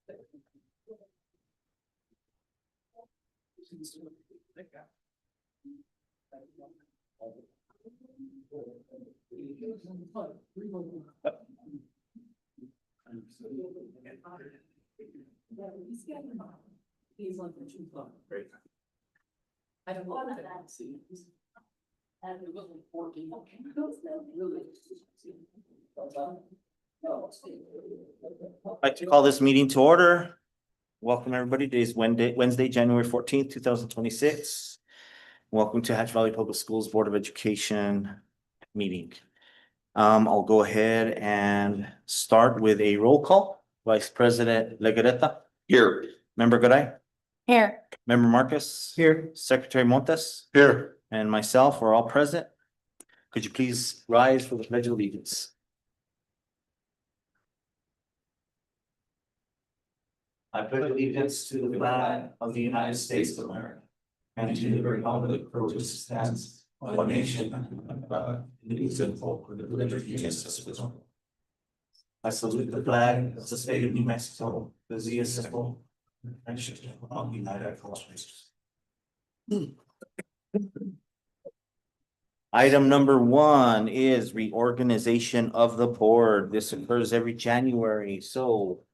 I don't want that. And it wasn't 14. I'd like to call this meeting to order. Welcome, everybody. Today is Wednesday, January 14th, 2026. Welcome to Hatch Valley Public Schools Board of Education meeting. I'll go ahead and start with a roll call. Vice President Legarreta. Here. Member Garay. Here. Member Marcus. Here. Secretary Montes. Here. And myself are all present. Could you please rise for the pledge of allegiance? I pledge allegiance to the flag of the United States of America and to the republic for which it stands, one nation under God, indivisible, with liberty and justice for all. I salute the flag of the state of New Mexico, the Zia-Civil, and of the United States. Item number 1 is reorganization of the board. This occurs every January, so.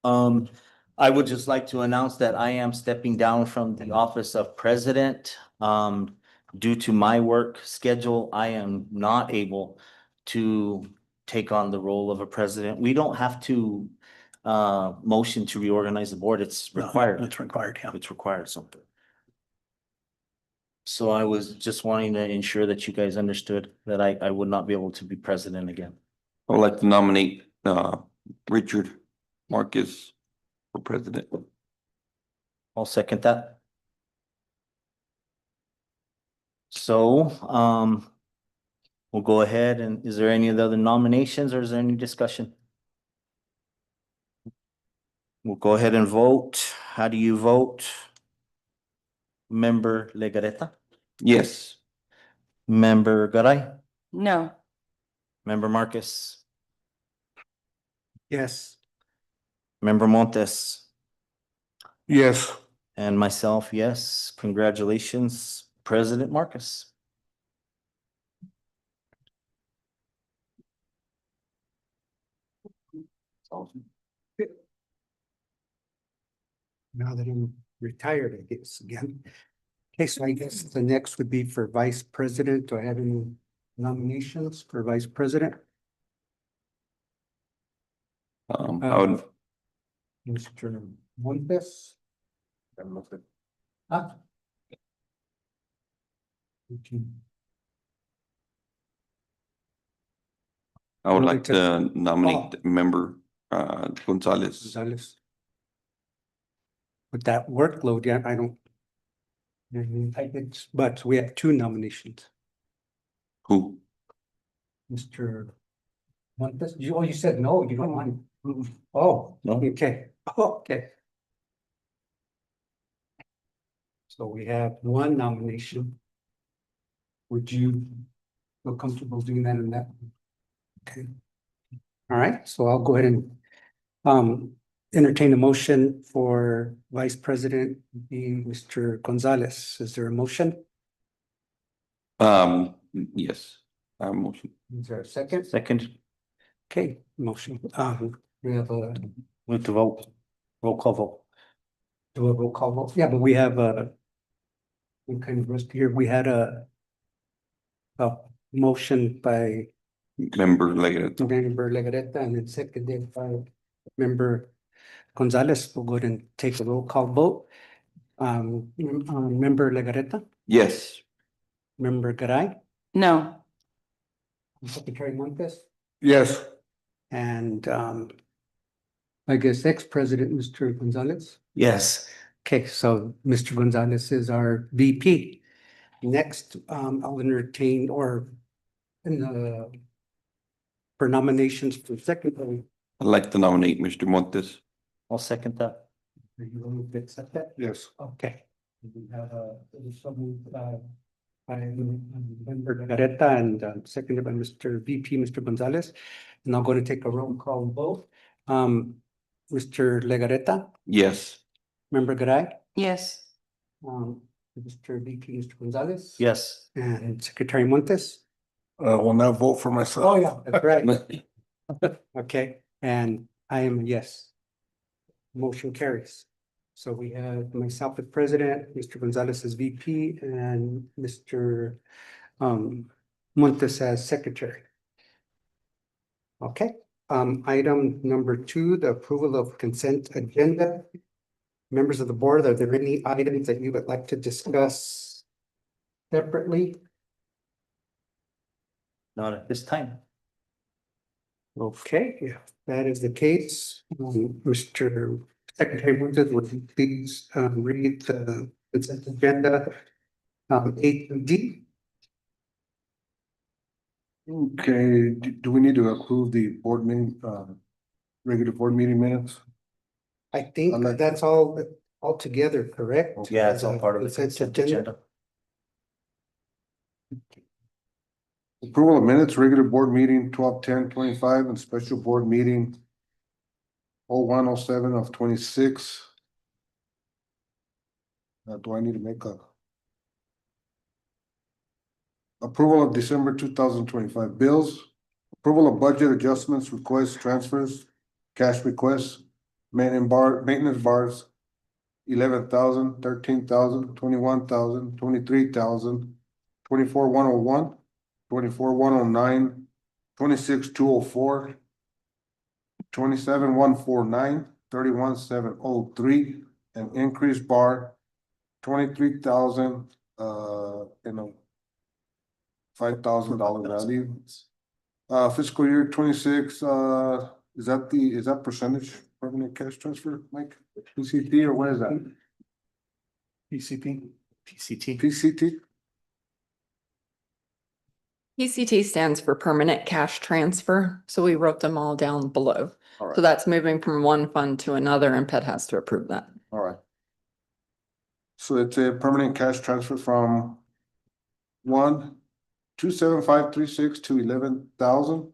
I would just like to announce that I am stepping down from the office of president. Due to my work schedule, I am not able to take on the role of a president. We don't have to motion to reorganize the board. It's required. It's required, yeah. It's required, so. So I was just wanting to ensure that you guys understood that I would not be able to be president again. I would like to nominate Richard Marcus for president. I'll second that. So, we'll go ahead and is there any other nominations or is there any discussion? We'll go ahead and vote. How do you vote? Member Legarreta? Yes. Member Garay? No. Member Marcus? Yes. Member Montes? Yes. And myself, yes. Congratulations, President Marcus. Now that I'm retired, I guess, again. Okay, so I guess the next would be for vice president. Do I have any nominations for vice president? I would, Mr. Montes? Ah. Okay. I would like to nominate member Gonzalez. Gonzalez. With that workload, yeah, I don't. But we have 2 nominations. Who? Mr. Montes, you said no, you don't want. Oh, No. okay, okay. So we have 1 nomination. Would you feel comfortable doing that in that? Okay. All right, so I'll go ahead and entertain a motion for vice president being Mr. Gonzalez. Is there a motion? Yes, motion. Is there a second? Second, Okay, motion. We have a, we have to vote. Roll call vote. do a roll call vote. Yeah, but we have a. We kind of rest here. We had a motion by Member Legarreta. Member Legarreta and then seconded by Member Gonzalez. We'll go ahead and take a roll call vote. Member Legarreta, Yes. Member Garay, No. Secretary Montes, Yes. and I guess ex-president, Mr. Gonzalez. Yes. Okay, so Mr. Gonzalez is our VP. Next, I'll entertain for nominations for secretary. I'd like to nominate Mr. Montes. I'll second that. Are you willing to accept that? Yes. Okay. We have by Member Legarreta and seconded by Mr. VP, Mr. Gonzalez. And I'm going to take a roll call vote. Mr. Legareta, Yes. Member Garay, Yes. Mr. VP, Mr. Gonzalez. Yes. And Secretary Montes. Will now vote for myself. Oh, yeah, that's right. Okay, and I am a yes. Motion carries. So we have myself as president, Mr. Gonzalez as VP, and Mr. Montes as secretary. Okay, item number 2, the approval of consent agenda. Members of the board, are there any items that you would like to discuss separately? Not at this time. Okay, if that is the case, Mr. Secretary Montes, would you please read the consent agenda A through D? Okay, do we need to approve the board meeting, regular board meeting minutes? I think I'd like- that's all together, correct? Yeah, it's all part of the Consent consent agenda. agenda. Approval of minutes, regular board meeting 12/10/25 and special board meeting 01/07 of 26. Do I need to make a? Approval of December 2025 bills, approval of budget adjustments, requests, transfers, cash requests, maintenance bars, 11,000, 13,000, 21,000, 23,000, 24,101, 24,109, 26,204, 27,149, 31,703, and increase bar 23,000, $5,000 value. Fiscal year 26, is that percentage permanent cash transfer, Mike? PCT or what is that? PCP? PCT. PCT? PCT stands for permanent cash transfer, so we wrote them all down below. All right. So that's moving from one fund to another, and PET has to approve that. All right. So it's a permanent cash transfer from 1,27536 to 11,000.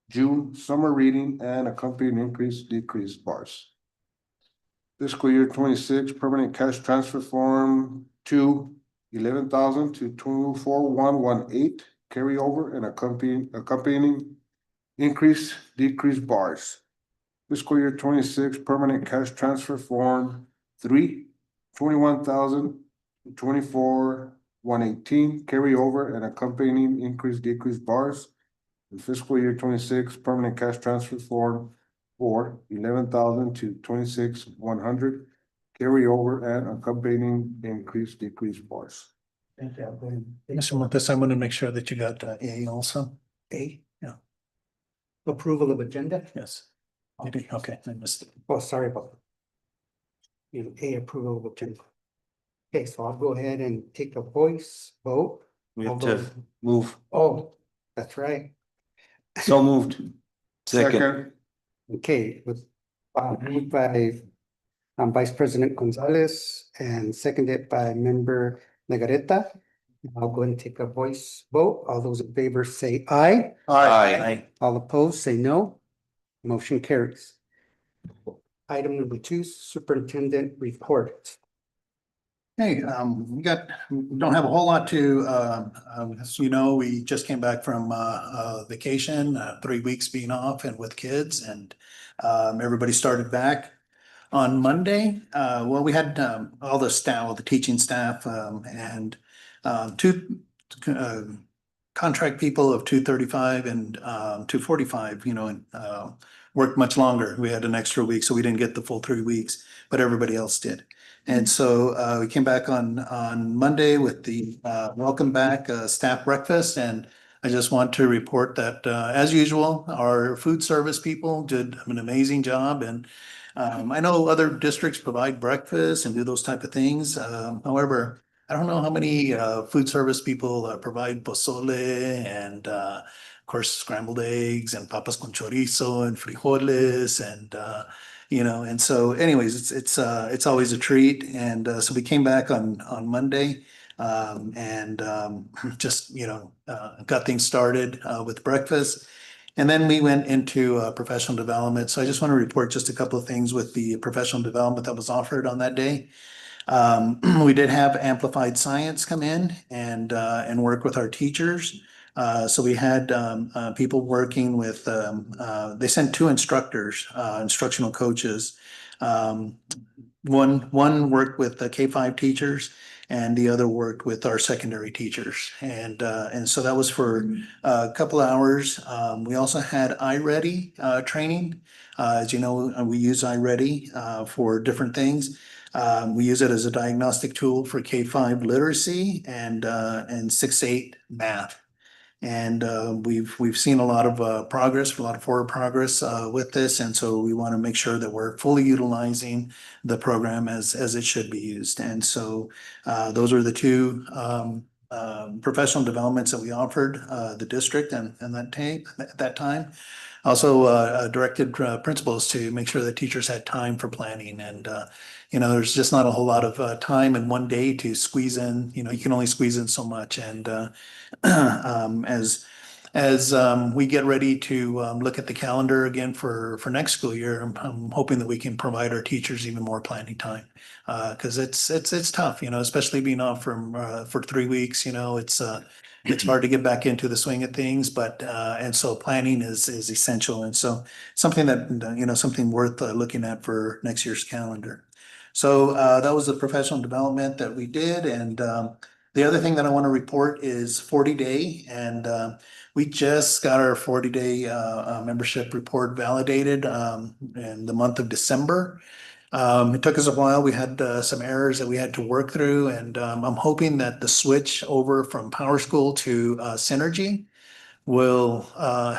June summer reading and accompanying increase, decrease bars. Fiscal year 26 permanent cash transfer form 11,000 to 24,118 carryover and accompanying increase, decrease bars. Fiscal year 26 permanent cash transfer form 21,000 to 24,118 carryover and accompanying increase, decrease bars. In fiscal year 26 permanent cash transfer form 11,000 to 26,100 carryover and accompanying increase, decrease bars. Mr. Montes, I want to make sure that you got A also. A? Yeah. Approval of agenda? Yes. You did? Okay, I missed it. Oh, sorry about that. A, approval of agenda. Okay, so I'll go ahead and take a voice vote. We have to move. Oh, that's right. So moved. Second. Okay, with moved by Vice President Gonzalez and seconded by Member Legareta. I'll go ahead and take a voice vote. All those in favor say aye. Aye. All opposed, say no. Motion carries. Item number 2, Superintendent report. Hey, we don't have a whole lot to, as you know, we just came back from vacation, 3 weeks being off and with kids, and everybody started back on Monday. Well, we had all the staff, all the teaching staff, and 2 contract people of 235 and 245, and worked much longer. We had an extra week, so we didn't get the full 3 weeks, but everybody else did. And so we came back on Monday with the welcome back staff breakfast, and I just want to report that as usual, our food service people did an amazing job. And I know other districts provide breakfast and do those type of things. However, I don't know how many food service people provide pozole and of course scrambled eggs and papas con chorizo and frijoles and and so anyways, it's always a treat. And so we came back on Monday and just got things started with breakfast. And then we went into professional development. So I just want to report just a couple of things with the professional development that was offered on that day. We did have Amplified Science come in and work with our teachers. So we had people working with, they sent two instructors, instructional coaches. One worked with the K-5 teachers and the other worked with our secondary teachers. And so that was for a couple of hours. We also had iReady training. As you know, we use iReady for different things. We use it as a diagnostic tool for K-5 literacy and 6-8 math. And we've seen a lot of progress, a lot of forward progress with this. And so we want to make sure that we're fully utilizing the program as it should be used. And so those are the two professional developments that we offered the district and at that time. Also directed principals to make sure that teachers had time for planning. And there's just not a whole lot of time in one day to squeeze in. You can only squeeze in so much. And as we get ready to look at the calendar again for next school year, I'm hoping that we can provide our teachers even more planning time. Because it's tough, especially being off for 3 weeks. It's hard to get back into the swing of things, but and so planning is essential, and so something that something worth looking at for next year's calendar. So that was the professional development that we did, and the other thing that I want to report is 40-day, and we just got our 40-day membership report validated in the month of December. It took us a while. We had some errors that we had to work through, and I'm hoping that the switch over from PowerSchool to Synergy will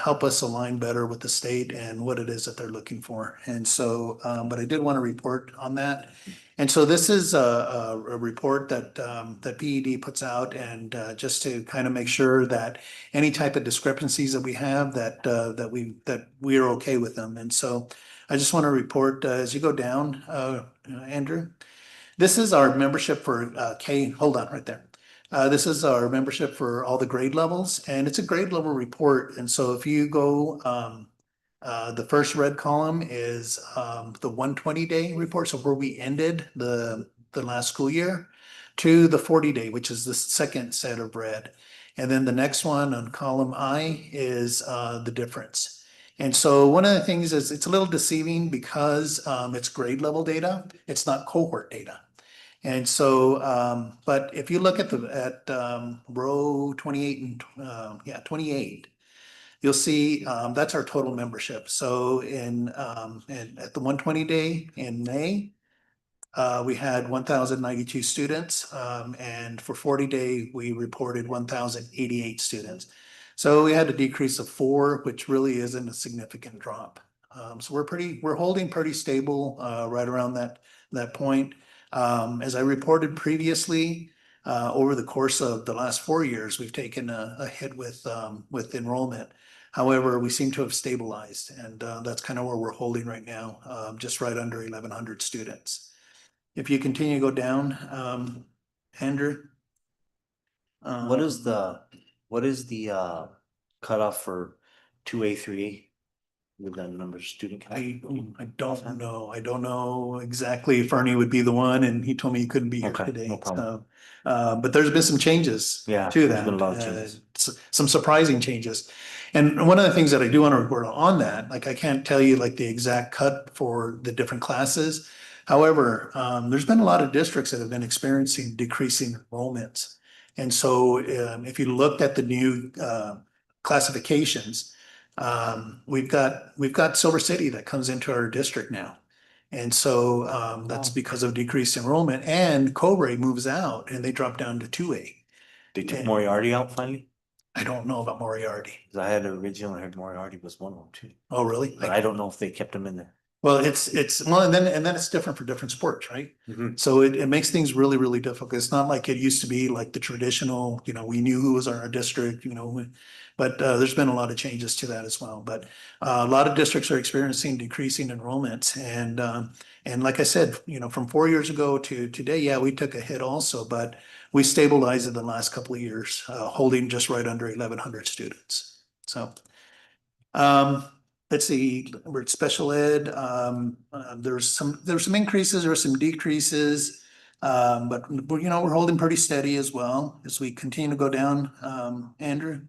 help us align better with the state and what it is that they're looking for. And so, but I did want to report on that. And so this is a report that that PED puts out, and just to kind of make sure that any type of discrepancies that we have that we are okay with them. And so I just want to report as you go down, Andrew. This is our membership for K. Hold on, right there. This is our membership for all the grade levels, and it's a grade level report. And so if you go, the first red column is the 120-day report, so where we ended the last school year, to the 40-day, which is the second set of red. And then the next one on column I is the difference. And so one of the things is it's a little deceiving because it's grade level data, it's not cohort data. And so, but if you look at row 28 and 28, you'll see that's our total membership. So at the 120-day in May, we had 1,092 students, and for 40-day, we reported 1,088 students. So we had a decrease of 4, which really isn't a significant drop. So we're holding pretty stable right around that point. As I reported previously, over the course of the last 4 years, we've taken a hit with enrollment. However, we seem to have stabilized, and that's kind of where we're holding right now, just right under 1,100 students. If you continue to go down, Andrew. What is the cutoff for 2A, 3A? With that number of student count? I don't know. I don't know exactly if Ernie would be the one, and he told me he couldn't be here Okay, today. no problem. So, but there's been some changes Yeah, to there's that. been a lot of changes. Some surprising changes. And one of the things that I do want to report on that, like I can't tell you like the exact cut for the different classes. However, there's been a lot of districts that have been experiencing decreasing enrollments. And so if you looked at the new classifications, we've got Silver City that comes into our district now. And so that's because of decreased enrollment, and Cobre moves out and they drop down to 2A. They took Moriarty out finally? I don't know about Moriarty. 'Cause I had originally heard Moriarty was one of them too, Oh, really? but I don't know if they kept him in there. Well, well, and then it's different for different sports, right? So it makes things really, really difficult. It's not like it used to be like the traditional, we knew who was our district, but there's been a lot of changes to that as well. But a lot of districts are experiencing decreasing enrollments. And like I said, from 4 years ago to today, yeah, we took a hit also, but we stabilized in the last couple of years, holding just right under 1,100 students. So Let's see, we're at special ed, there's some increases, there are some decreases. But we're holding pretty steady as well as we continue to go down, Andrew.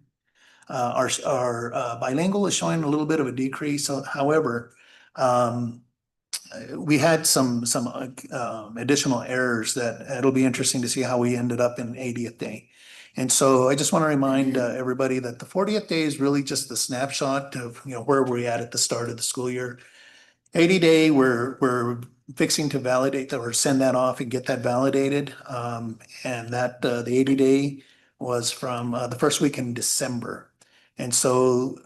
Our bilingual is showing a little bit of a decrease, however, we had some additional errors that it'll be interesting to see how we ended up in 80th day. And so I just want to remind everybody that the 40th day is really just the snapshot of, where we're at the start of the school year. 80 day, we're fixing to validate that or send that off and get that validated. And that the 80 day was from the first week in December. And so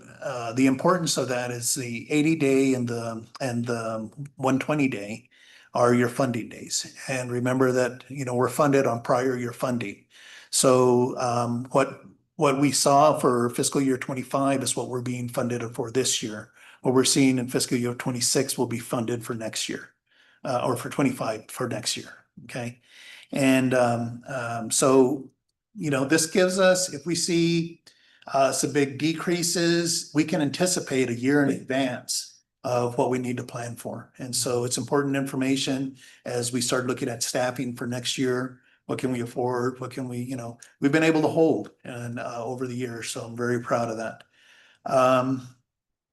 the importance of that is the 80 day and the 120 day are your funding days. And remember that, we're funded on prior year funding. So what we saw for fiscal year 25 is what we're being funded for this year. What we're seeing in fiscal year 26 will be funded for next year, or for 25 for next year. Okay. And so, this gives us, if we see some big decreases, we can anticipate a year in advance of what we need to plan for. And so it's important information as we start looking at staffing for next year. What can we afford? What can we, we've been able to hold and over the years. So I'm very proud of that.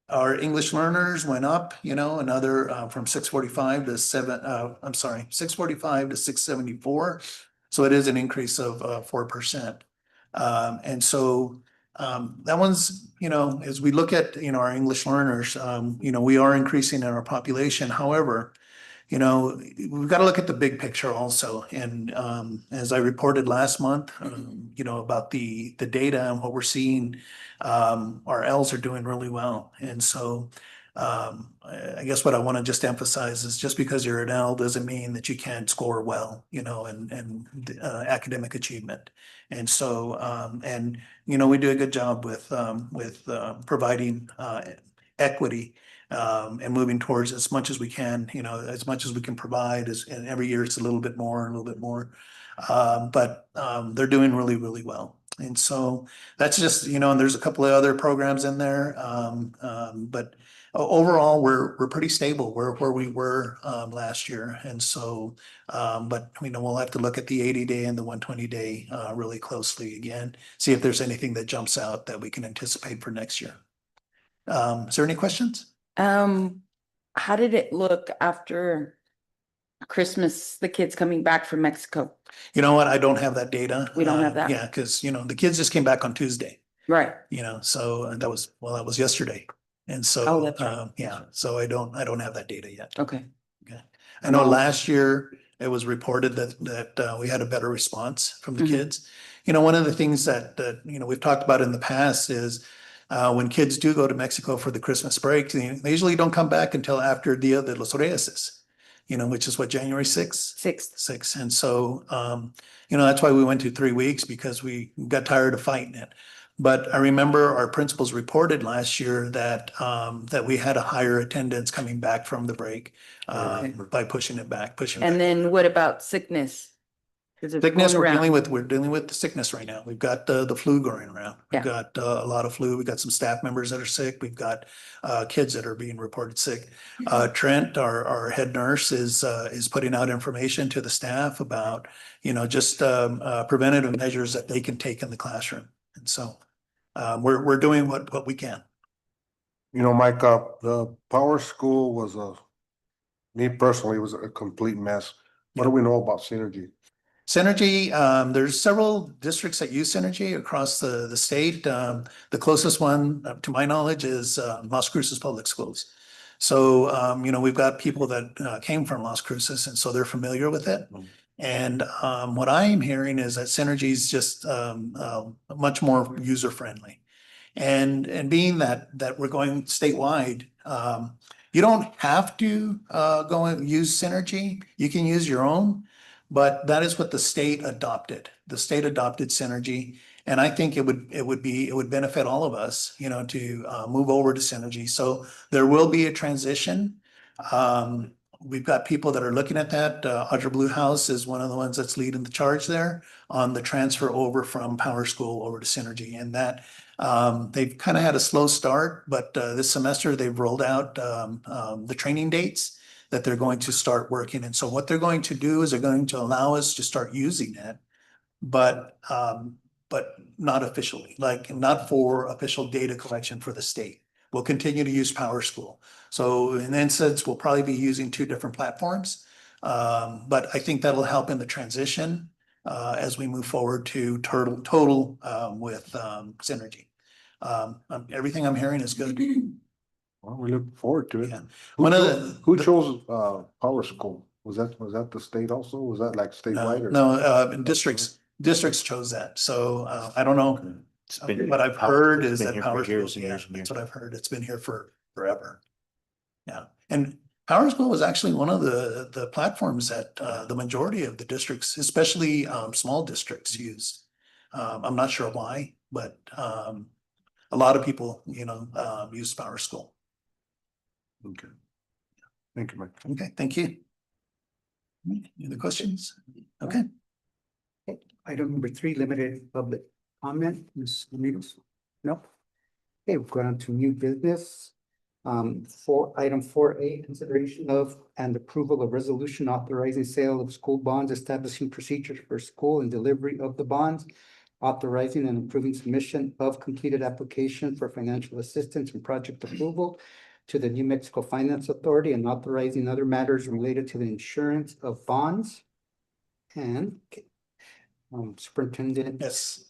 Our English learners went up, another from 645 to 645 to 674. So it is an increase of 4%. And so that one's, as we look at, our English learners, we are increasing in our population. However, we've got to look at the big picture also. And as I reported last month, about the data and what we're seeing, our L's are doing really well. And so I guess what I want to just emphasize is just because you're an L doesn't mean that you can't score well, and academic achievement. And so, we do a good job with providing equity and moving towards as much as we can, as much as we can provide, and every year it's a little bit more and a little bit more. But they're doing really, really well. And so that's just, and there's a couple of other programs in there. But overall, we're pretty stable. We're where we were last year. And so, but we'll have to look at the 80 day and the 120 day really closely again, see if there's anything that jumps out that we can anticipate for next year. Is there any questions? How did it look after Christmas, the kids coming back from Mexico? You know what? I don't have that data. We don't have that? Yeah, because, the kids just came back on Tuesday, Right. so that was yesterday. And so, Oh, that's right. yeah, so I don't have that data yet. Okay. I know last year it was reported that we had a better response from the Mhm. kids. One of the things that we've talked about in the past is when kids do go to Mexico for the Christmas break, they usually don't come back until after Dia de los Reyes, which is what, January 6th? 6th. And so, that's why we went to 3 weeks, because we got tired of fighting it. But I remember our principals reported last year that we had a higher attendance coming back from the break Okay. by pushing it back. And then what about sickness? 'Cause it's Sickness, going around. we're dealing with the sickness right now. We've got the flu going around. We've Yeah. got a lot of flu. We've got some staff members that are sick. We've got kids that are being reported sick. Trent, our head nurse, is putting out information to the staff about, just preventative measures that they can take in the classroom. And so we're doing what we can. Mike, the Power School me personally, was a complete mess. What do we know about Synergy? Synergy, there's several districts that use Synergy across the state. The closest one, to my knowledge, is Las Cruces Public Schools. So, we've got people that came from Las Cruces, and so they're familiar with it. Mm. And what I'm hearing is that Synergy is just much more user-friendly. And being that we're going statewide, you don't have to go and use Synergy. You can use your own. But that is what the state adopted. The state adopted Synergy, and I think it would benefit all of us, to move over to Synergy. So there will be a transition. we've got people that are looking at that. Audra Blue House is one of the ones that's leading the charge there on the transfer over from Power School over to Synergy. And that they've kind of had a slow start, but this semester they've rolled out the training dates that they're going to start working. And so what they're going to do is they're going to allow us to start using it, but not officially, like not for official data collection for the state. We'll continue to use Power School. So in instance, we'll probably be using two different platforms. But I think that'll help in the transition as we move forward to total with Synergy. Everything I'm hearing is good. Well, we look forward to it. Yeah. Who One of Who the- chose Power School? Was that the state also? Was that like statewide or? No, districts chose that. So I don't know. been- What I've heard it's is been that here for Power School, years and yeah, years and that's years. what I've heard. It's been here for forever. Yeah, and Power School was actually one of the platforms that the majority of the districts, especially small districts, used. I'm not sure why, but a lot of people, use Power School. Okay. Thank you, Mike. Okay, thank you. Any other questions? Okay. Item number 3, limited public comment, Ms. Ramirez? No? Okay, we'll go on to new business. Item 4A, consideration of and approval of resolution authorizing sale of school bonds, establishing procedures for school and delivery of the bonds, authorizing and approving submission of completed application for financial assistance and project approval to the New Mexico Finance Authority, and authorizing other matters related to the insurance of bonds. And Superintendent. Yes.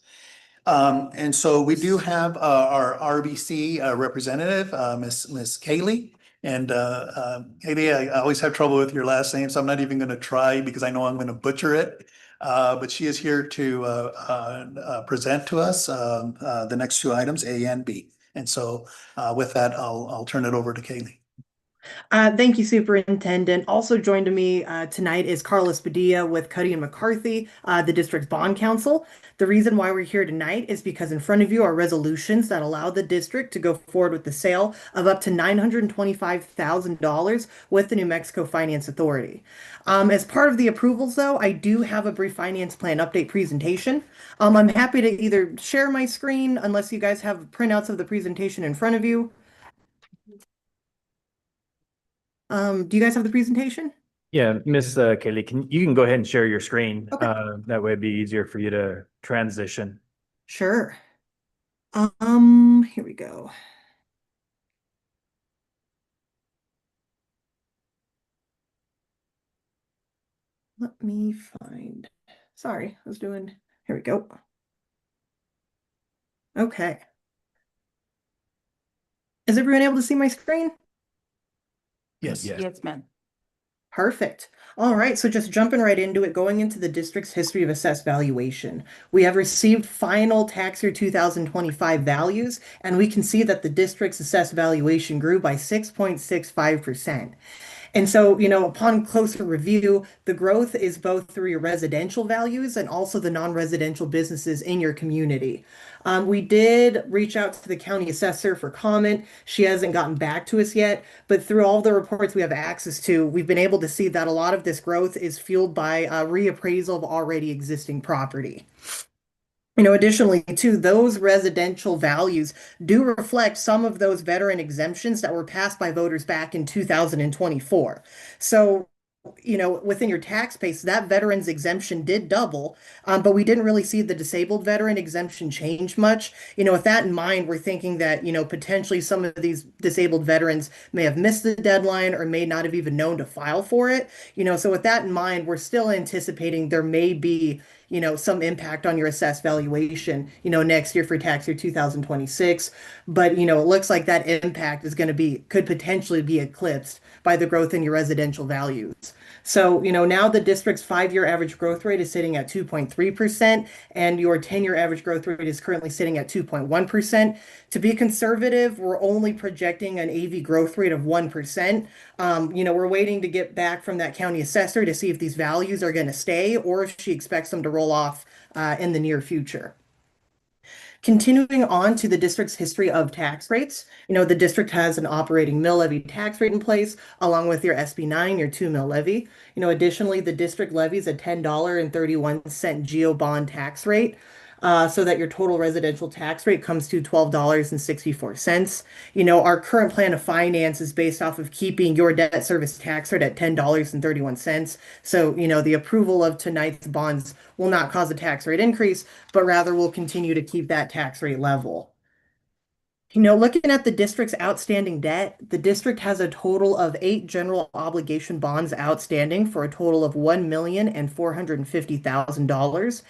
And so we do have our RBC representative, Miss Kaylee. And Kaylee, I always have trouble with your last name, so I'm not even going to try because I know I'm going to butcher it. But she is here to present to us the next two items, A and B. And so with that, I'll turn it over to Kaylee. Thank you, Superintendent. Also joined me tonight is Carlos Padilla with Cuddy and McCarthy, the district's bond counsel. The reason why we're here tonight is because in front of you are resolutions that allow the district to go forward with the sale of up to $925,000 with the New Mexico Finance Authority. As part of the approvals, though, I do have a brief finance plan update presentation. I'm happy to either share my screen unless you guys have printouts of the presentation in front of you. Do you guys have the presentation? Yeah, Miss Kaylee, you can go ahead and share your screen. Okay. That way it'd be easier for you to transition. Sure. Here we go. Let me find. Sorry, I was doing. Here we go. Okay. Is everyone able to see my screen? Yes. Yes, ma'am. Perfect. All right, so just jumping right into it, going into the district's history of assessed valuation. We have received final tax year 2025 values, and we can see that the district's assessed valuation grew by 6.65%. And so, upon closer review, the growth is both through your residential values and also the non-residential businesses in your community. We did reach out to the county assessor for comment. She hasn't gotten back to us yet, but through all the reports we have access to, we've been able to see that a lot of this growth is fueled by reappraisal of already existing property. Additionally, too, those residential values do reflect some of those veteran exemptions that were passed by voters back in 2024. So, within your tax base, that veteran's exemption did double, but we didn't really see the disabled veteran exemption change much. With that in mind, we're thinking that, potentially some of these disabled veterans may have missed the deadline or may not have even known to file for it. So with that in mind, we're still anticipating there may be some impact on your assessed valuation, next year for tax year 2026. But, it looks like that impact is could potentially be eclipsed by the growth in your residential values. So, now the district's 5-year average growth rate is sitting at 2.3%, and your 10-year average growth rate is currently sitting at 2.1%. To be conservative, we're only projecting an AV growth rate of 1%. We're waiting to get back from that county assessor to see if these values are going to stay or if she expects them to roll off in the near future. Continuing on to the district's history of tax rates, the district has an operating mill levy tax rate in place, along with your SB9, your 2 mil levy. Additionally, the district levies a $10.31 GEO bond tax rate. So that your total residential tax rate comes to $12.64. Our current plan of finance is based off of keeping your debt service tax rate at $10.31. So, the approval of tonight's bonds will not cause a tax rate increase, but rather will continue to keep that tax rate level. Looking at the district's outstanding debt, the district has a total of 8 general obligation bonds outstanding for a total of $1,450,000.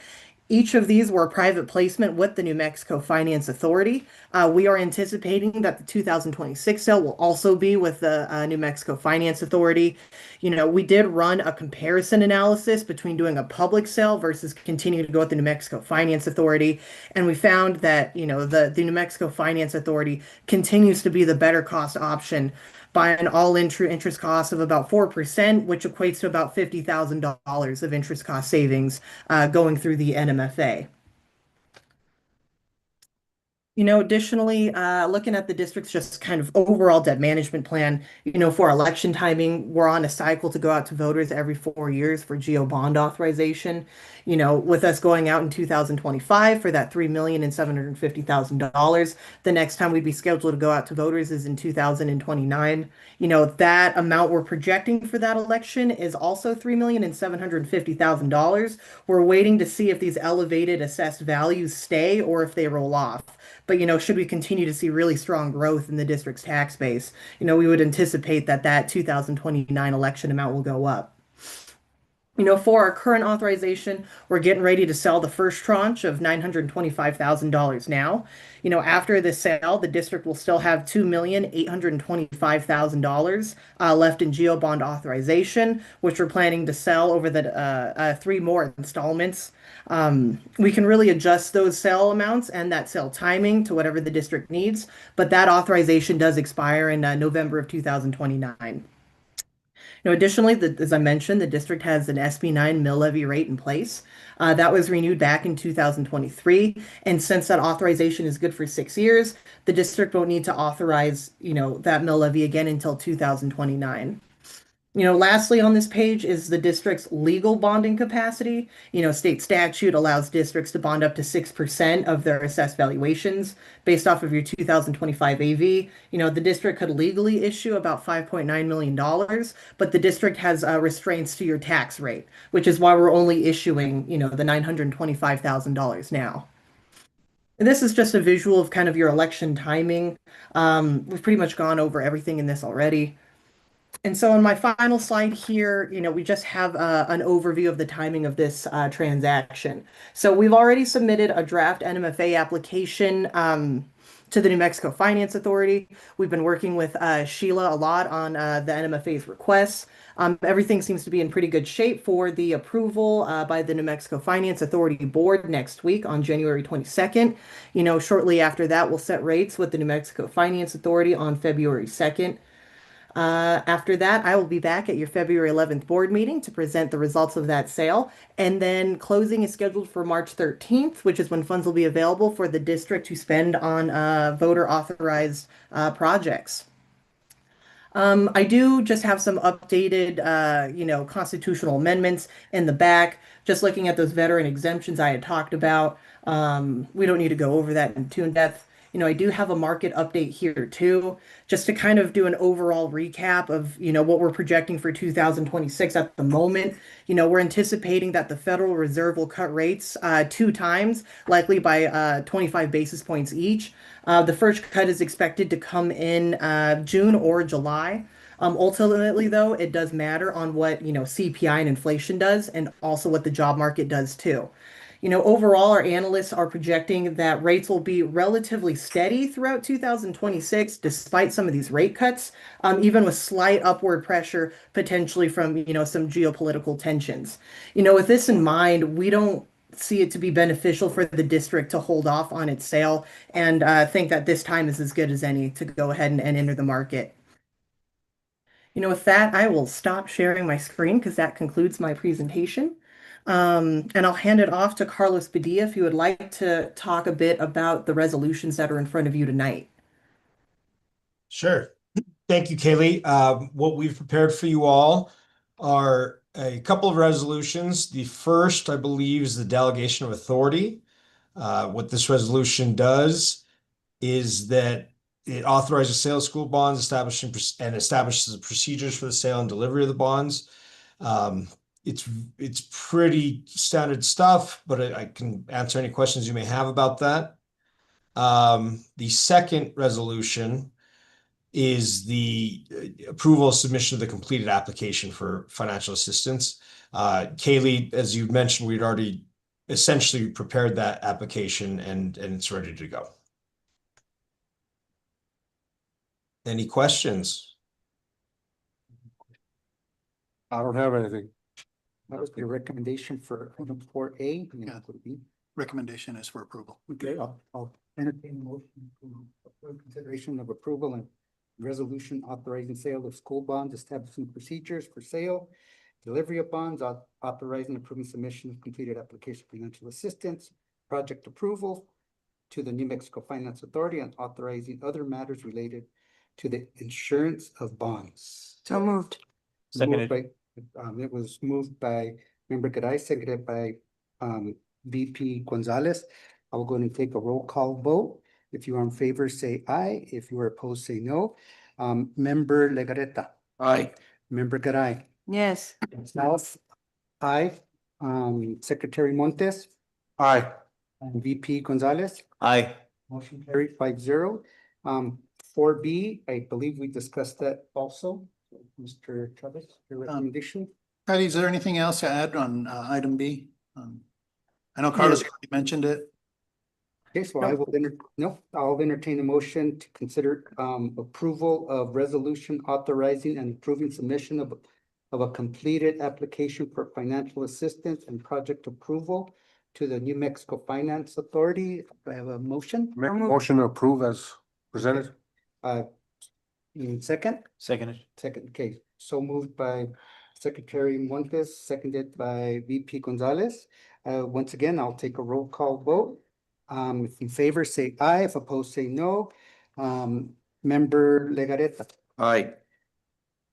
Each of these were a private placement with the New Mexico Finance Authority. We are anticipating that the 2026 sale will also be with the New Mexico Finance Authority. We did run a comparison analysis between doing a public sale versus continuing to go with the New Mexico Finance Authority. And we found that, the New Mexico Finance Authority continues to be the better cost option by an all-in true interest cost of about 4%, which equates to about $50,000 of interest cost savings going through the NMFA. Additionally, looking at the district's just kind of overall debt management plan, for election timing, we're on a cycle to go out to voters every 4 years for GEO bond authorization. With us going out in 2025 for that $3,750,000, the next time we'd be scheduled to go out to voters is in 2029. That amount we're projecting for that election is also $3,750,000. We're waiting to see if these elevated assessed values stay or if they roll off. But, should we continue to see really strong growth in the district's tax base, we would anticipate that 2029 election amount will go up. For our current authorization, we're getting ready to sell the first tranche of $925,000 now. After the sale, the district will still have $2,825,000 left in GEO bond authorization, which we're planning to sell over the 3 more installments. We can really adjust those sale amounts and that sale timing to whatever the district needs, but that authorization does expire in November of 2029. Additionally, as I mentioned, the district has an SB9 mill levy rate in place. That was renewed back in 2023. And since that authorization is good for 6 years, the district won't need to authorize, that mill levy again until 2029. Lastly on this page is the district's legal bonding capacity. State statute allows districts to bond up to 6% of their assessed valuations based off of your 2025 AV. The district could legally issue about $5.9 million, but the district has restraints to your tax rate, which is why we're only issuing, the $925,000 now. And this is just a visual of kind of your election timing. We've pretty much gone over everything in this already. And so on my final slide here, we just have an overview of the timing of this transaction. So we've already submitted a draft NMFA application to the New Mexico Finance Authority. We've been working with Sheila a lot on the NMFA's requests. Everything seems to be in pretty good shape for the approval by the New Mexico Finance Authority Board next week on January 22nd. Shortly after that, we'll set rates with the New Mexico Finance Authority on February 2nd. After that, I will be back at your February 11th board meeting to present the results of that sale. And then closing is scheduled for March 13th, which is when funds will be available for the district to spend on voter authorized projects. I do just have some updated, constitutional amendments in the back. Just looking at those veteran exemptions I had talked about. We don't need to go over that in depth. I do have a market update here too, just to kind of do an overall recap of, what we're projecting for 2026 at the moment. We're anticipating that the Federal Reserve will cut rates 2 times, likely by 25 basis points each. The first cut is expected to come in June or July. Ultimately, though, it does matter on what, CPI and inflation does, and also what the job market does too. Overall, our analysts are projecting that rates will be relatively steady throughout 2026, despite some of these rate cuts, even with slight upward pressure potentially from, some geopolitical tensions. With this in mind, we don't see it to be beneficial for the district to hold off on its sale and think that this time is as good as any to go ahead and enter the market. With that, I will stop sharing my screen because that concludes my presentation. And I'll hand it off to Carlos Padilla if you would like to talk a bit about the resolutions that are in front of you tonight. Sure. Thank you, Kaylee. What we've prepared for you all are a couple of resolutions. The first, I believe, is the delegation of authority. What this resolution does is that it authorizes sale of school bonds, establishes the procedures for the sale and delivery of the bonds. It's pretty standard stuff, but I can answer any questions you may have about that. The second resolution is the approval of submission of the completed application for financial assistance. Kaylee, as you mentioned, we'd already essentially prepared that application and it's ready to go. Any questions? I don't have anything. That was the recommendation for item 4A. Yeah. Recommendation is for approval. Okay, I'll entertain a motion to approve consideration of approval and resolution authorizing sale of school bonds, establishing procedures for sale, delivery of bonds, authorizing approving submission of completed application for financial assistance, project approval to the New Mexico Finance Authority, and authorizing other matters related to the insurance of bonds. So moved. Seconded. It was moved by Member Garay, seconded by VP Gonzalez. I will go ahead and take a roll call vote. If you are in favor, say aye. If you are opposed, say no. Member Legarreta. Aye. Member Garay. Yes. South. Aye. Secretary Montes Aye. and VP Gonzalez. Aye. Motion carried 5-0. 4B, I believe we discussed that also. Mr. Chavez, your recommendation? Patty, is there anything else to add on item B? I know Carlos already mentioned it. Okay, so I will I'll entertain a motion to consider approval of resolution authorizing and approving submission of a completed application for financial assistance and project approval to the New Mexico Finance Authority. Do I have a motion? Make a motion to approve as presented. Second? Seconded. Second, okay. So moved by Secretary Montes, seconded by VP Gonzalez. Once again, I'll take a roll call vote. If in favor, say aye. If opposed, say no. Member Legarreta. Aye.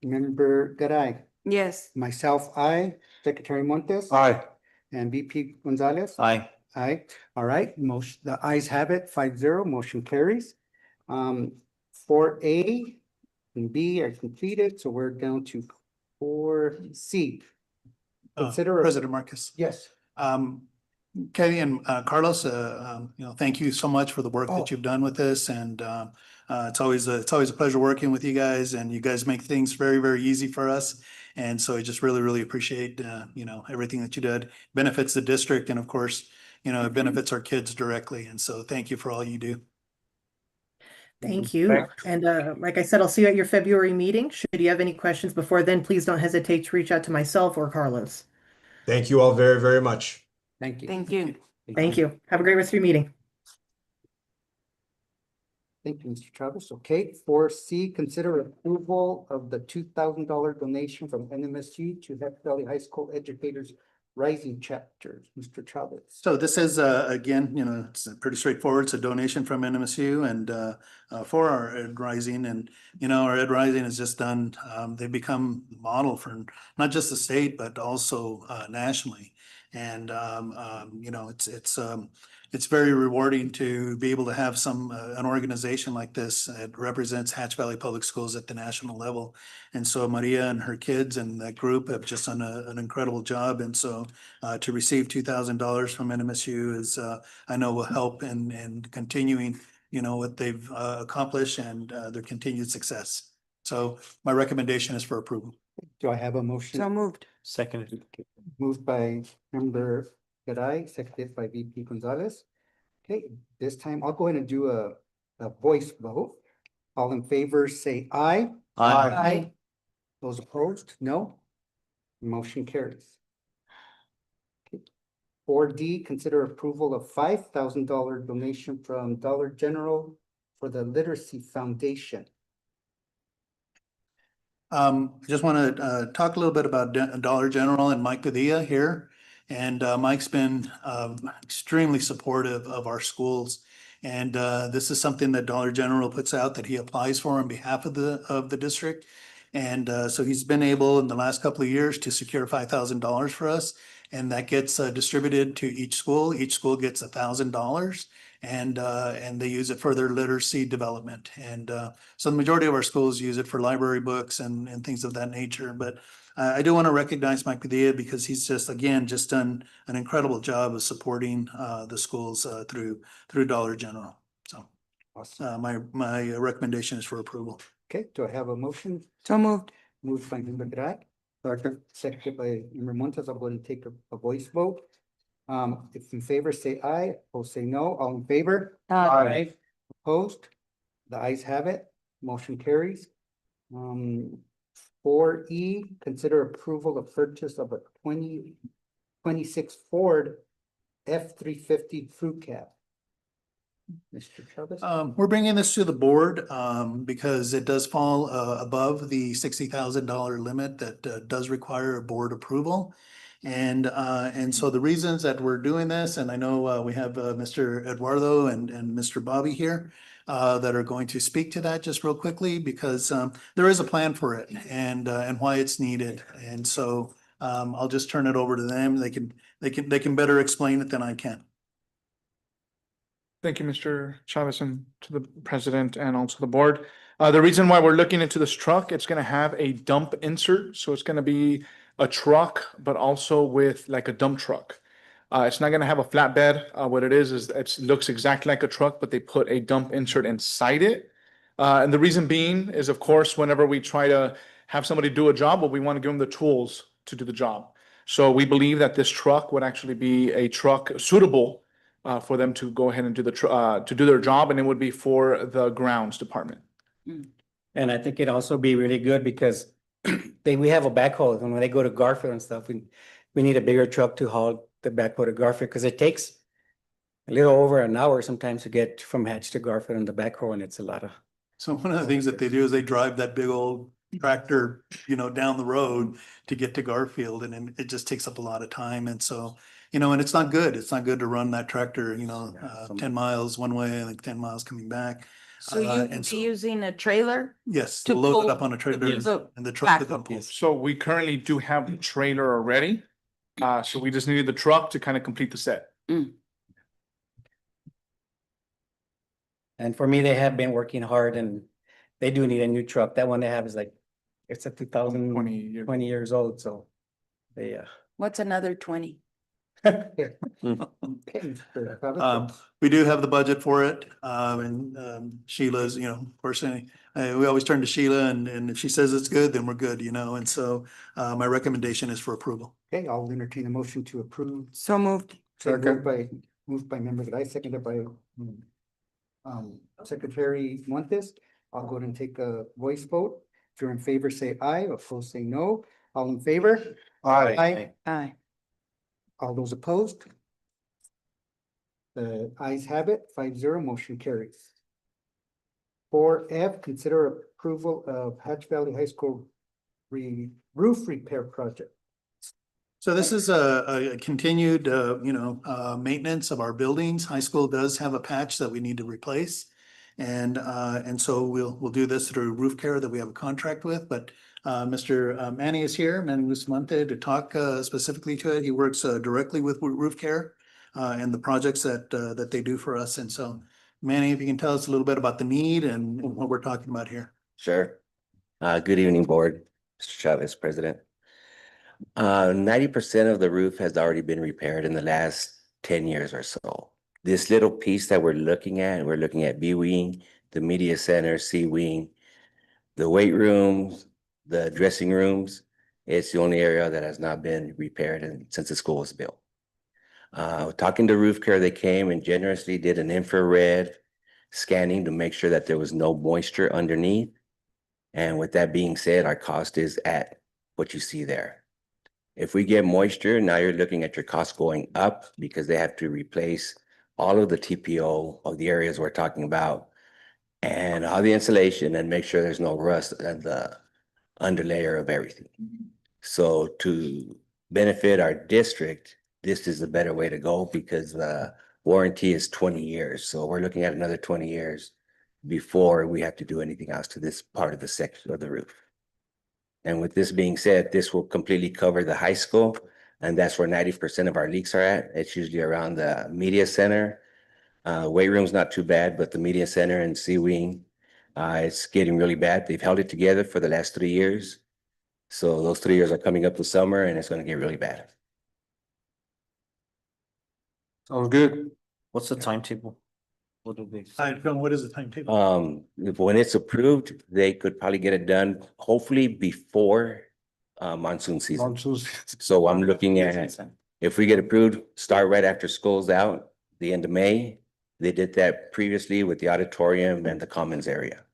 Member Garay. Yes. Myself, aye. Secretary Montes. Aye. And VP Gonzalez. Aye. Aye. All right, motion, the ayes have it, 5-0, motion carries. 4A and B are completed, so we're down to 4C. Consider. President Marcus. Yes. Kelly and Carlos, thank you so much for the work that you've done with this, and it's always a pleasure working with you guys, and you guys make things very, very easy for us. And so I just really, really appreciate everything that you did. Benefits the district, and of course, it benefits our kids directly. And so thank you for all you do. Thank you. And like I said, I'll see you at your February meeting. Should you have any questions before then, please don't hesitate to reach out to myself or Carlos. Thank you all very, very much. Thank you. Thank you. Thank you. Have a great rest of your meeting. Thank you, Mr. Travis. Okay, 4C, consider approval of the $2,000 donation from NMSU to Happy Valley High School Educators Rising Chapter. Mr. Chavez. So this is, again, it's pretty straightforward. It's a donation from NMSU and for our Ed Rising. And, our Ed Rising has just done, they've become the model for not just the state, but also nationally. And, it's very rewarding to be able to have an organization like this that represents Hatch Valley Public Schools at the national level. And so Maria and her kids and that group have just done an incredible job. And so to receive $2,000 from NMSU is, I know, will help in continuing, what they've accomplished and their continued success. So my recommendation is for approval. Do I have a motion? So moved. Seconded. Moved by Member Garay, seconded by VP Gonzalez. Okay, this time I'll go ahead and do a voice vote. All in favor, say aye. Aye. Those opposed, no. Motion carries. Okay. 4D, consider approval of $5,000 donation from Dollar General for the Literacy Foundation. I just want to talk a little bit about Dollar General and Mike Padilla here. And Mike's been extremely supportive of our schools. And this is something that Dollar General puts out that he applies for on behalf of the district. And so he's been able in the last couple of years to secure $5,000 for us. And that gets distributed to each school. Each school gets $1,000 and they use it for their literacy development. And so the majority of our schools use it for library books and things of that nature. But I do want to recognize Mike Padilla because he's just, again, just done an incredible job of supporting the schools through Dollar General. So Awesome. my recommendation is for approval. Okay, do I have a motion? So moved. Moved by member Drag. Second. Seconded by member Montes. I'm going to take a voice vote. If in favor, say aye. Opposed, say no. All in favor? Aye. Opposed? The ayes have it. Motion carries. 4E, consider approval of purchase of a 2026 Ford F-350 crew cab. Mr. Chavez? We're bringing this to the board because it does fall above the $60,000 limit that does require a board approval. And so the reasons that we're doing this, and I know we have Mr. Eduardo and Mr. Bobby here that are going to speak to that just real quickly because there is a plan for it and why it's needed. And so I'll just turn it over to them. They can better explain it than I can. Thank you, Mr. Chavez, and to the president and also the board. The reason why we're looking into this truck, it's gonna have a dump insert, so it's gonna be a truck, but also with like a dump truck. It's not gonna have a flatbed. What it is it looks exactly like a truck, but they put a dump insert inside it. And the reason being is, of course, whenever we try to have somebody do a job, well, we want to give them the tools to do the job. So we believe that this truck would actually be a truck suitable for them to go ahead and do to do their job, and it would be for the grounds department. And I think it'd also be really good because we have a backhoe, and when they go to Garfield and stuff, we need a bigger truck to haul the backhoe to Garfield, because it takes a little over an hour sometimes to get from Hatch to Garfield on the backhoe, and it's a lot of. So one of the things that they do is they drive that big old tractor, down the road to get to Garfield, and then it just takes up a lot of time. And so, and it's not good. It's not good to run that tractor, 10 miles one way and like 10 miles coming back. So you'd be using a trailer? Yes, to to load pull it up on a trailer the and the truck. backhoe. So we currently do have the trailer already. So we just needed the truck to kind of complete the set. And for me, they have been working hard, and they do need a new truck. That one they have is like, it's a 2020 years old, so they, What's another 20? Okay, Mr. Chavez. We do have the budget for it. And Sheila's, of course, we always turn to Sheila, and if she says it's good, then we're good, And so my recommendation is for approval. Okay, I'll entertain a motion to approve. So moved. Second. Moved by member Gai, seconded by Secretary Montes. I'll go ahead and take a voice vote. If you're in favor, say aye. Opposed, say no. All in favor? Aye. Aye. All those opposed? The ayes have it, 5-0, motion carries. 4F, consider approval of Hatch Valley High School roof repair project. So this is a continued, maintenance of our buildings. High school does have a patch that we need to replace. And so we'll do this through Roof Care that we have a contract with, but Mr. Manny is here, Manny Bustamante, to talk specifically to it. He works directly with Roof Care and the projects that they do for us. And so Manny, if you can tell us a little bit about the need and what we're talking about here. Sure. Good evening, board. Mr. Chavez, president. 90% of the roof has already been repaired in the last 10 years or so. This little piece that we're looking at B wing, the media center, C wing, the weight rooms, the dressing rooms. It's the only area that has not been repaired since the school was built. Talking to Roof Care, they came and generously did an infrared scanning to make sure that there was no moisture underneath. And with that being said, our cost is at what you see there. If we get moisture, now you're looking at your cost going up because they have to replace all of the TPO of the areas we're talking about and all the insulation and make sure there's no rust at the underlayer of everything. So to benefit our district, this is the better way to go because warranty is 20 years. So we're looking at another 20 years before we have to do anything else to this part of the section of the roof. And with this being said, this will completely cover the high school, and that's where 90% of our leaks are at. It's usually around the media center. Weight room's not too bad, but the media center and C wing, it's getting really bad. They've held it together for the last 3 years. So those 3 years are coming up this summer and it's gonna get really bad. Sounds good. What's the timetable? What do they? What is the timetable? When it's approved, they could probably get it done hopefully before monsoon season. So I'm looking at, if we get approved, start right after school's out, the end of May. They did that previously with the auditorium and the commons area.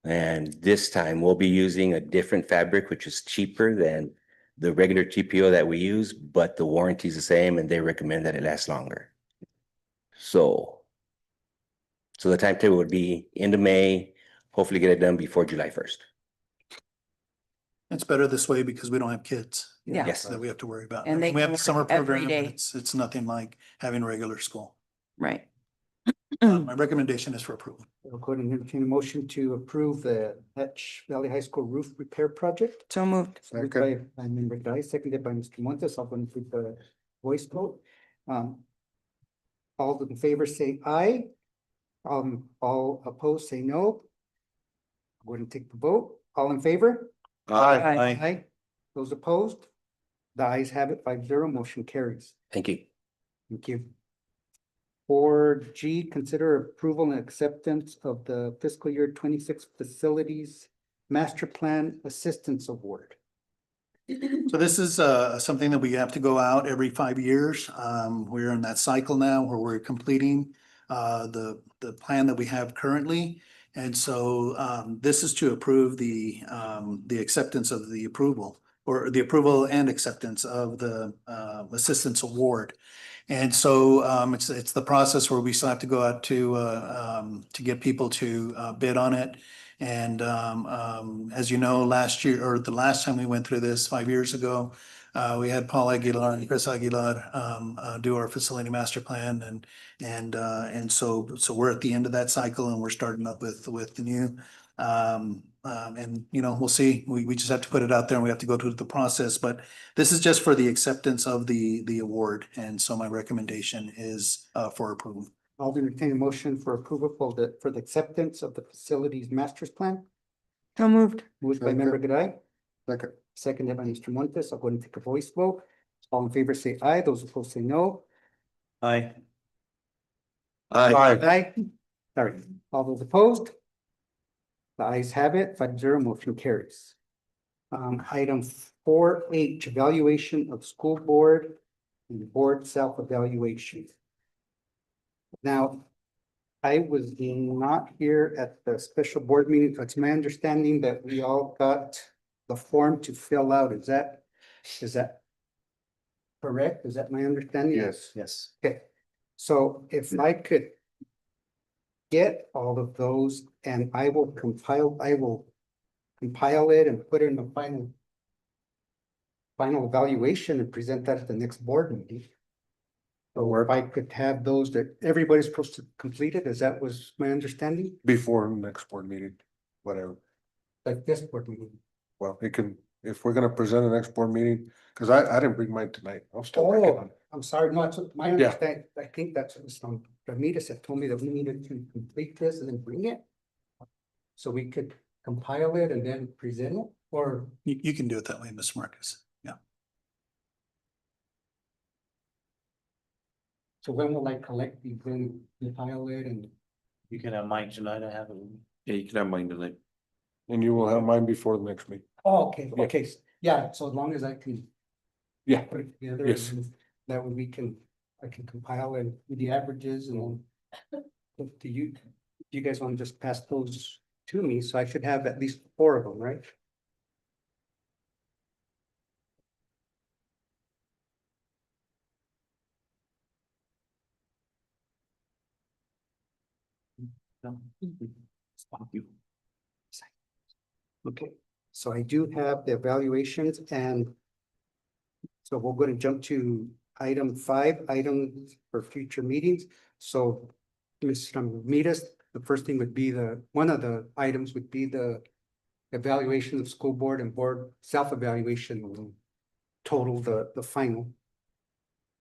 And this time we'll be using a different fabric, which is cheaper than the regular TPO that we use, but the warranty is the same and they recommend that it lasts longer. So the timetable would be end of May, hopefully get it done before July 1st. It's better this way because we don't have kids. Yeah. Yes. That we have to worry about. And they We have can the summer work every program, day. but it's nothing like having regular school. Right. My recommendation is for approval. I'll go ahead and entertain a motion to approve the Hatch Valley High School roof repair project. So moved. Moved by member Guy, seconded by Mr. Montes. I'll go and put the voice vote. All in favor say aye. All opposed say no. Go ahead and take the vote. All in favor? Aye. Aye. Those opposed? The ayes have it, 5-0, motion carries. Thank you. Thank you. 4G, consider approval and acceptance of the fiscal year 26 facilities master plan assistance award. So this is something that we have to go out every 5 years. We're in that cycle now where we're completing the plan that we have currently. And so this is to approve the acceptance of the approval, or the approval and acceptance of the assistance award. And so it's the process where we still have to go out to get people to bid on it. And as you know, last year, or the last time we went through this 5 years ago, we had Paul Aguilar and Chris Aguilar do our facility master plan, and so we're at the end of that cycle and we're starting up with the new. And we'll see. We just have to put it out there and we have to go through the process. But this is just for the acceptance of the award, and so my recommendation is for approval. I'll entertain a motion for approval for the acceptance of the facilities master's plan. So moved. Moved by member Gaday, Second. seconded by Mr. Montes. I'll go ahead and take a voice vote. All in favor say aye. Those opposed say no. Aye. Aye. Sorry. All those opposed? The ayes have it, 5-0, motion carries. Item 4H, evaluation of school board and board self-evaluation. Now, I was not here at the special board meeting, so it's my understanding that we all got the form to fill out. Is that correct? Is that my understanding? Yes. Yes. Okay, so if I could get all of those and I will compile it and put it in the final evaluation and present that at the next board meeting. So if I could have those that everybody's supposed to complete it, as that was my understanding, Before next board meeting, whatever. like this board meeting. Well, it can, if we're gonna present the next board meeting, because I didn't bring mine tonight. I'm still working on it. I'm sorry, no, it's my Yeah. understanding, I think that's what Mr. Ramirez had told me, that we needed to complete this and then bring it. So we could compile it and then present it, or You can do it that way, Ms. Marcus. Yeah. so when will I collect these, then compile it and? You can have mine tonight. I have it. Yeah, you can have mine tonight. And you will have mine before the next meeting. Oh, okay, Yeah. okay, yeah, so as long as I can. Yeah. Put it together. Yes. and that way I can compile and with the averages and then. Do you guys want to just pass those to me, so I should have at least 4 of them, right? Okay, so I do have the evaluations, and so we're going to jump to item 5, items for future meetings. So, Ms. Ramirez, the first thing would be one of the items would be the evaluation of school board and board self-evaluation will total the final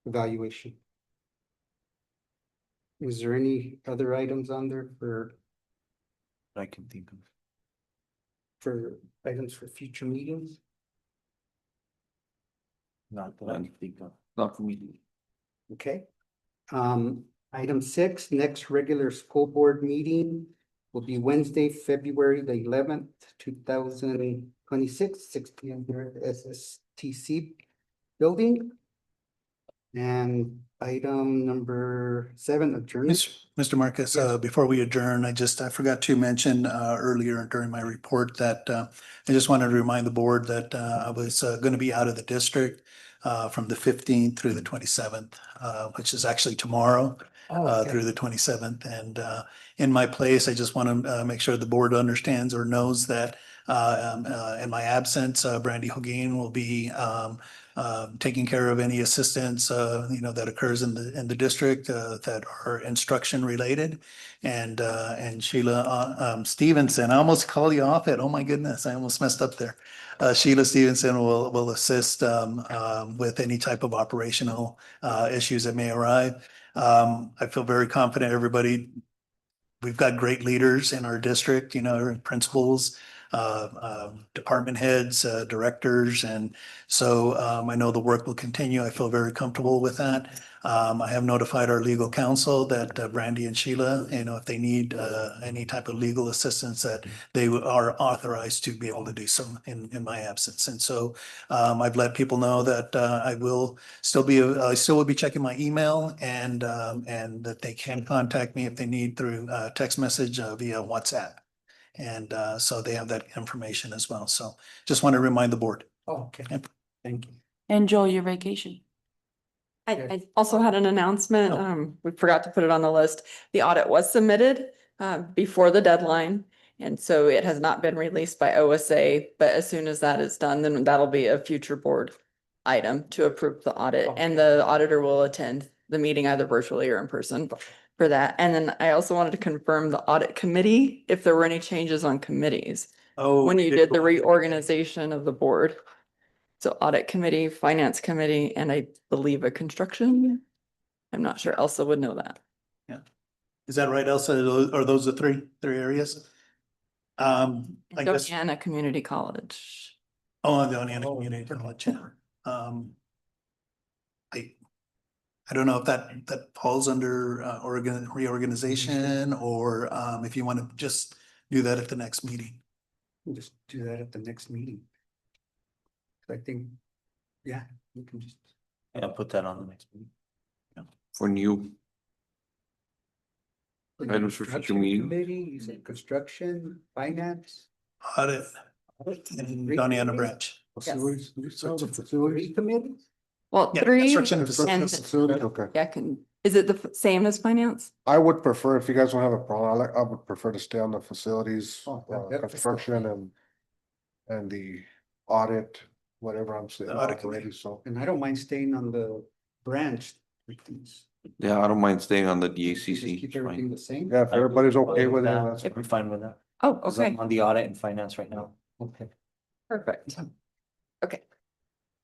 evaluation. Is there any other items on there I can think of. for items for future meetings? Not that I can think of. Not for me. Okay. Item 6, next regular school board meeting will be Wednesday, February the 11th, 2026, 6 p.m. here at the SSTC building. And item number 7, adjournment. Mr. Marcus, before we adjourn, I forgot to mention earlier during my report that I just wanted to remind the board that I was going to be out of the district from the 15th through the 27th, which is actually tomorrow. Through the 27th. And in my place, I just want to make sure the board understands or knows that in my absence, Brandy Hogan will be taking care of any assistance that occurs in the district that are instruction related. And Sheila Stevenson, I almost called you off it. Oh my goodness, I almost messed up there. Sheila Stevenson will assist with any type of operational issues that may arrive. I feel very confident we've got great leaders in our district, principals, department heads, directors. And so I know the work will continue. I feel very comfortable with that. I have notified our legal counsel that Brandy and Sheila, if they need any type of legal assistance, that they are authorized to be able to do so in my absence. And so I've let people know that I still will be checking my email and that they can contact me if they need through text message via WhatsApp. And so they have that information as well. So just want to remind the board. Oh, okay. Yep. Thank you. Enjoy your vacation. I also had an announcement. Oh. We forgot to put it on the list. The audit was submitted before the deadline. And so it has not been released by OSA, but as soon as that is done, then that'll be a future board item to approve the audit. And the auditor will attend the meeting either virtually or in person for that. And then I also wanted to confirm the audit committee, if there were any changes on committees when you did the reorganization of the board. So audit committee, finance committee, and I believe a construction. I'm not sure Elsa would know that. Yeah. Is that right, Elsa? Are those the three areas? I guess, Oneana Community College. oh, the Oneana Community College. Yeah. I don't know if that falls under reorganization or if you want to just do that at the next meeting. We'll just do that at the next meeting. I think, yeah, we can just. Yeah, put that on the next meeting. For new items for future Construction meeting. Committee, you said construction, finance. Audit and Oneana branch. Facilities, Facility facilities. committee? Well, Yeah, three, construction and and Facilities, okay. yeah, is it the same as finance? I would prefer, if you guys don't have a problem, I would prefer to stay on the facilities, that- construction and the audit, whatever I'm saying. The audit already, so. And I don't mind staying on the branch. Things. Yeah, I don't mind staying on the Just DACC. keep It's everything fine. the same. Yeah, if everybody's okay with it, that's. I'm fine with that. Oh, 'Cause okay, I'm on the audit and finance right now. Okay. perfect. Okay,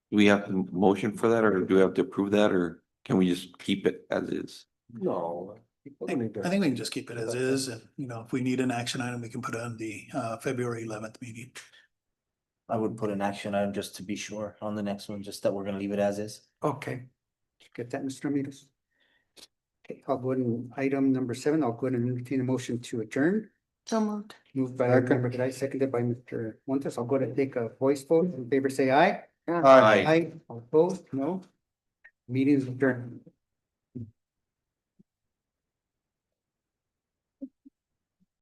Do we have to motion for that or do we have to approve that or can we just keep it as is? No. I think we can just keep it as is and, if we need an action item, we can put it on the February 11th meeting. I would put an action item just to be sure on the next one, just that we're gonna leave it as is. Okay. Did you get that, Mr. Ramirez? Okay, I'll go ahead and item number 7, I'll go ahead and entertain a motion to adjourn. So moved. Moved by Second. member Gray, seconded by Mr. Montes. I'll go ahead and take a voice vote. In favor, say aye. Aye. Aye. All opposed, no. Meeting is adjourned.